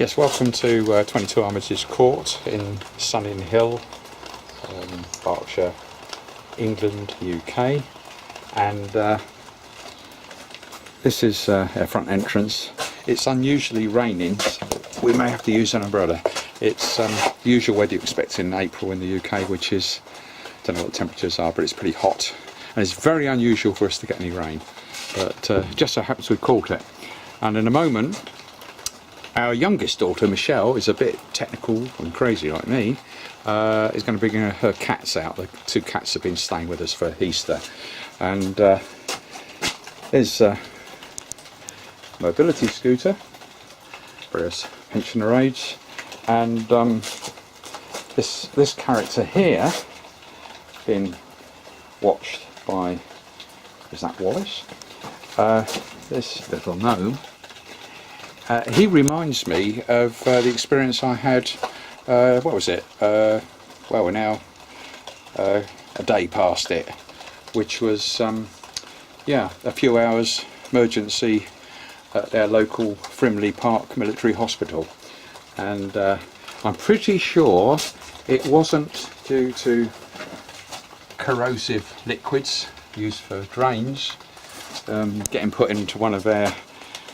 Yes, welcome to 22 Armitage Court in Sunninghill, Berkshire, England, UK, and this is our front entrance. It's unusually raining, so we may have to use an umbrella. It's the usual weather you expect in April in the UK, which is, I don't know what the temperatures are, but it's pretty hot, and it's very unusual for us to get any rain, but just so happens we caught it. And in a moment, our youngest daughter, Michelle, is a bit technical and crazy like me, is going to bring her cats out. The two cats have been staying with us for Easter. And there's a mobility scooter, various pensioner aids, and this character here, being watched by, is that Wallace? This little gnome. He reminds me of the experience I had, what was it, well we're now a day past it, which was, yeah, a few hours emergency at their local Frimley Park Military Hospital. And I'm pretty sure it wasn't due to corrosive liquids used for drains getting put into one of their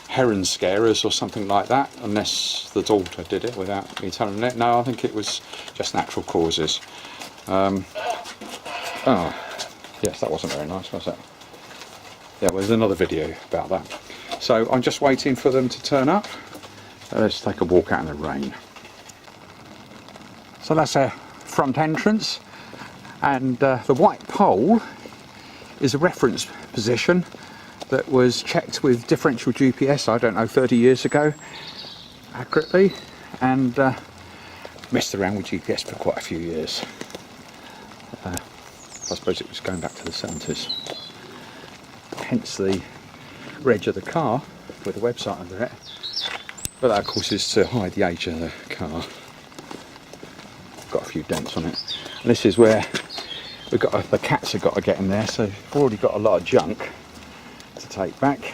heron scarers or something like that, unless the daughter did it without me telling it. No, I think it was just natural causes. Oh, yes, that wasn't very nice, was it? Yeah, well, there's another video about that. So I'm just waiting for them to turn up. Let's take a walk out in the rain. So that's our front entrance, and the white pole is a reference position that was checked with differential GPS, I don't know, 30 years ago, accurately, and messed around with GPS for quite a few years. I suppose it was going back to the 70s. Hence the reg of the car with the website under it. But that, of course, is to hide the age of the car. Got a few dents on it. And this is where we've got the cats have got to get in there, so we've already got a lot of junk to take back.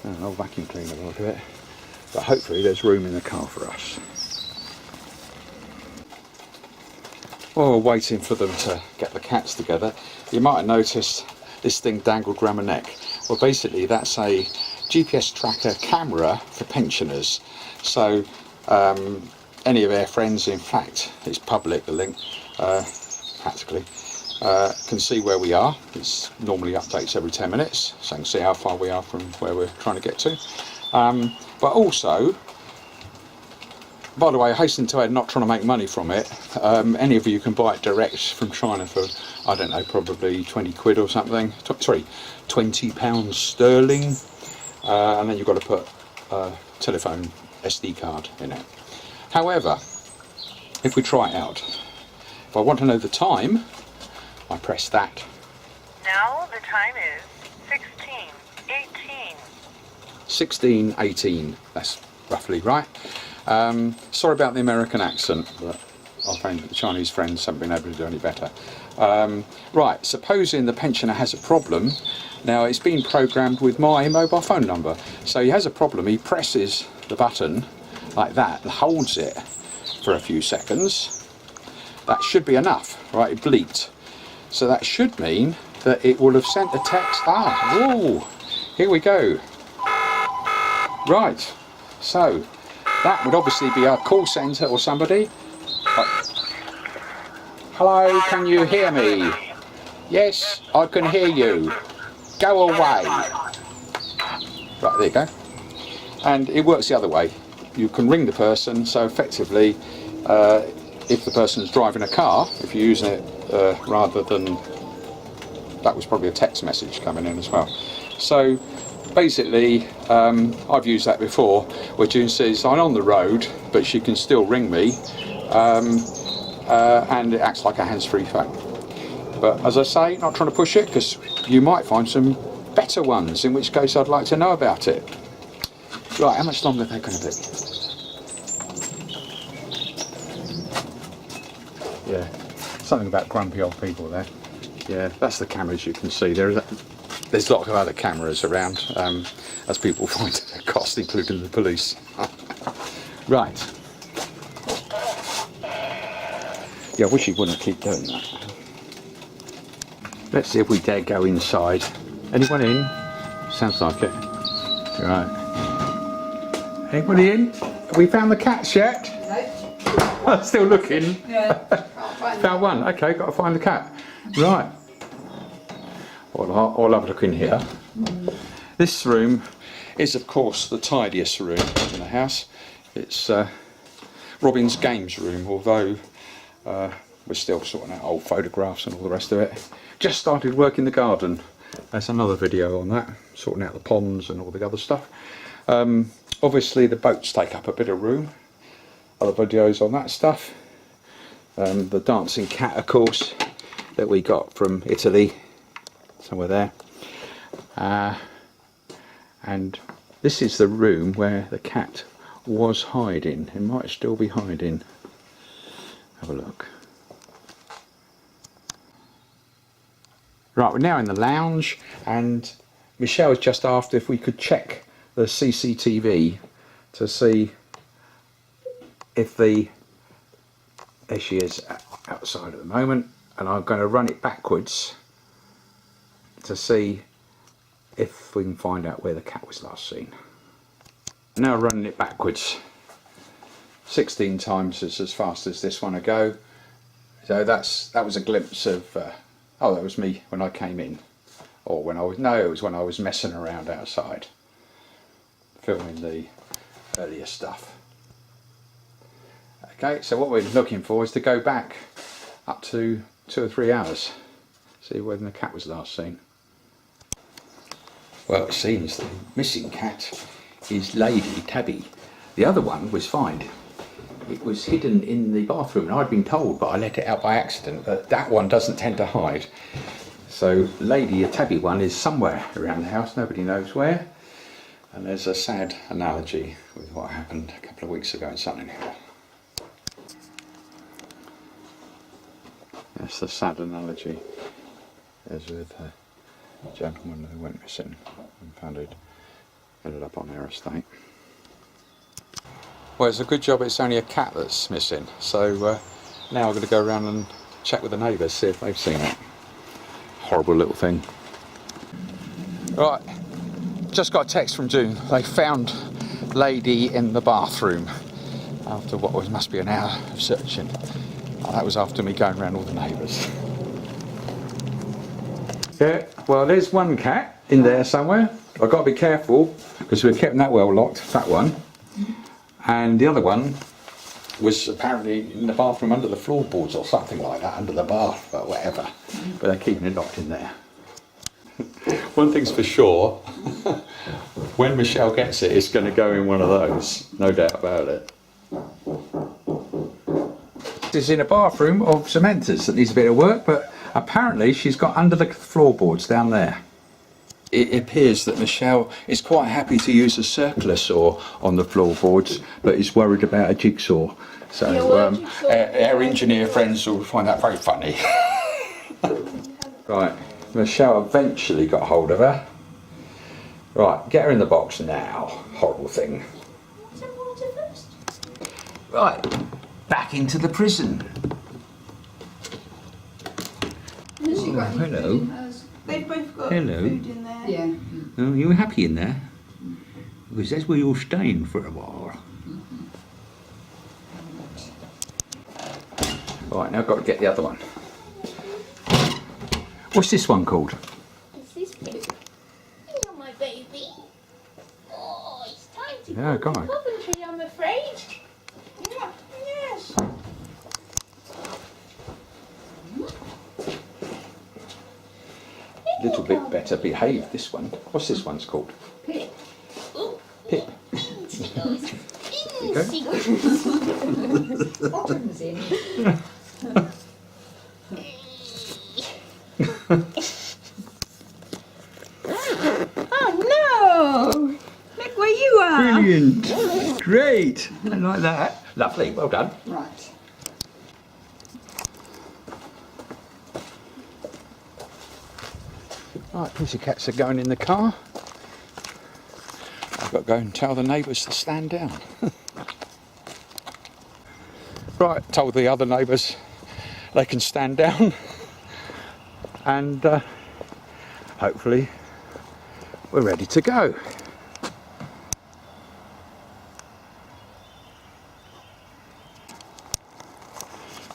An old vacuum cleaner will do it, but hopefully there's room in the car for us. While we're waiting for them to get the cats together, you might have noticed this thing dangled around my neck. Well, basically that's a GPS tracker camera for pensioners, so any of our friends, in fact it's public, the link, practically, can see where we are. It normally updates every 10 minutes, so you can see how far we are from where we're trying to get to. But also, by the way, I hasten to add, not trying to make money from it. Any of you can buy it direct from China for, I don't know, probably 20 quid or something. Sorry, £20 sterling. And then you've got to put a telephone SD card in it. However, if we try it out, if I want to know the time, I press that. Now the time is 16:18. 16:18, that's roughly right. Sorry about the American accent, but our friends, the Chinese friends, haven't been able to do any better. Right, supposing the pensioner has a problem, now it's been programmed with my mobile phone number. So he has a problem, he presses the button like that and holds it for a few seconds. That should be enough, right? It bleeped. So that should mean that it will have sent a text. Oh, here we go. Right, so that would obviously be our call centre or somebody. Hello, can you hear me? Yes, I can hear you. Go away. Right, there you go. And it works the other way. You can ring the person, so effectively, if the person's driving a car, if you're using it rather than, that was probably a text message coming in as well. So basically, I've used that before, where June says I'm on the road, but she can still ring me, and it acts like a hands-free phone. But as I say, not trying to push it, because you might find some better ones, in which case I'd like to know about it. Right, how much longer are they going to be? Yeah, something about grumpy old people there. Yeah, that's the cameras you can see. There's a lot of other cameras around, as people find their cost, including the police. Right. Yeah, I wish he wouldn't keep doing that. Let's see if we dare go inside. Anyone in? Sounds like it. Right. Anybody in? Have we found the cats yet? No. Still looking. Yeah. Found one. Okay, got to find the cat. Right. Well, I'll have a look in here. This room is, of course, the tidiest room in the house. It's Robin's games room, although we're still sorting out old photographs and all the rest of it. Just started work in the garden. There's another video on that, sorting out the ponds and all the other stuff. Obviously the boats take up a bit of room. Other videos on that stuff. The dancing cat, of course, that we got from Italy, somewhere there. And this is the room where the cat was hiding. It might still be hiding. Have a look. Right, we're now in the lounge, and Michelle has just asked if we could check the CCTV to see if there she is outside at the moment, and I'm going to run it backwards to see if we can find out where the cat was last seen. Now running it backwards. 16 times is as fast as this one will go. So that was a glimpse of oh, that was me when I came in, or when it was when I was messing around outside filming the earlier stuff. Okay, so what we're looking for is to go back up to 2 or 3 hours, see when the cat was last seen. Well, it seems the missing cat is Lady Tabby. The other one was fine. It was hidden in the bathroom, and I'd been told, but I let it out by accident, that that one doesn't tend to hide. So Lady, a Tabby one, is somewhere around the house, nobody knows where. And there's a sad analogy with what happened a couple of weeks ago in Sunninghill. That's the sad analogy, as with a gentleman who went missing and ended up on their estate. Well, it's a good job it's only a cat that's missing, so now I'm going to go around and check with the neighbours, see if they've seen it. Horrible little thing. Right, just got a text from June. They found Lady in the bathroom after what must be an hour of searching. That was after me going around all the neighbours. Yeah, well, there's one cat in there somewhere. I've got to be careful because we've kept that well locked, that one. And the other one was apparently in the bathroom under the floorboards or something like that, under the bath or whatever. But they're keeping it locked in there. One thing's for sure, when Michelle gets it, it's going to go in one of those, no doubt about it. It's in a bathroom of Samantha's that needs a bit of work, but apparently she's got under the floorboards down there. It appears that Michelle is quite happy to use a circular saw on the floorboards, but is worried about a jigsaw. So our engineer friends will find that very funny. Right, Michelle eventually got hold of her. Right, get her in the box now. Horrible thing. Right, back into the prison. Oh, hello. They've both got Hello. food in there. Yeah. Oh, you were happy in there? Because that's where you're staying for a while. Right, now I've got to get the other one. What's this one called? Is this big? Hello, my baby. Oh, it's time to Yeah, go go to on. Coventry, I'm afraid. Yeah, yes. A little bit better behaved, this one. What's this one's called? Pip. Oh, Pip. Bottom's in. Oh no! Look where you are! Brilliant. Great. I like that. Lovely. Well done. Right. Right, pussycats are going in the car. I've got to go and tell the neighbours to stand down. right, told the other neighbours they can stand down, and hopefully we're ready to go.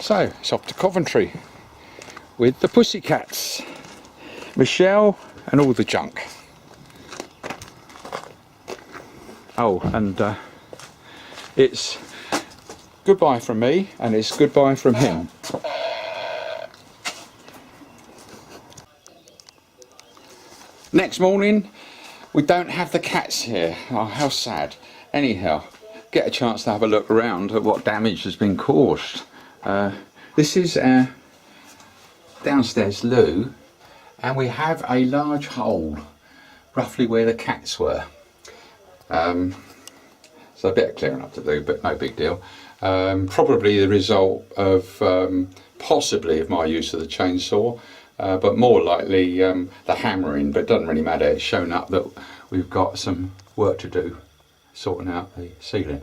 So it's off to Coventry with the pussycats, Michelle and all the junk. Oh, and it's goodbye from me, and it's goodbye from him. Next morning, we don't have the cats here. Oh, how sad. Anyhow, get a chance to have a look around at what damage has been caused. This is our downstairs loo, and we have a large hole roughly where the cats were. So a bit of clearing up to do, but no big deal. Probably the result of possibly of my use of the chainsaw, but more likely the hammering, but it doesn't really matter. It's shown up that we've got some work to do sorting out the ceiling.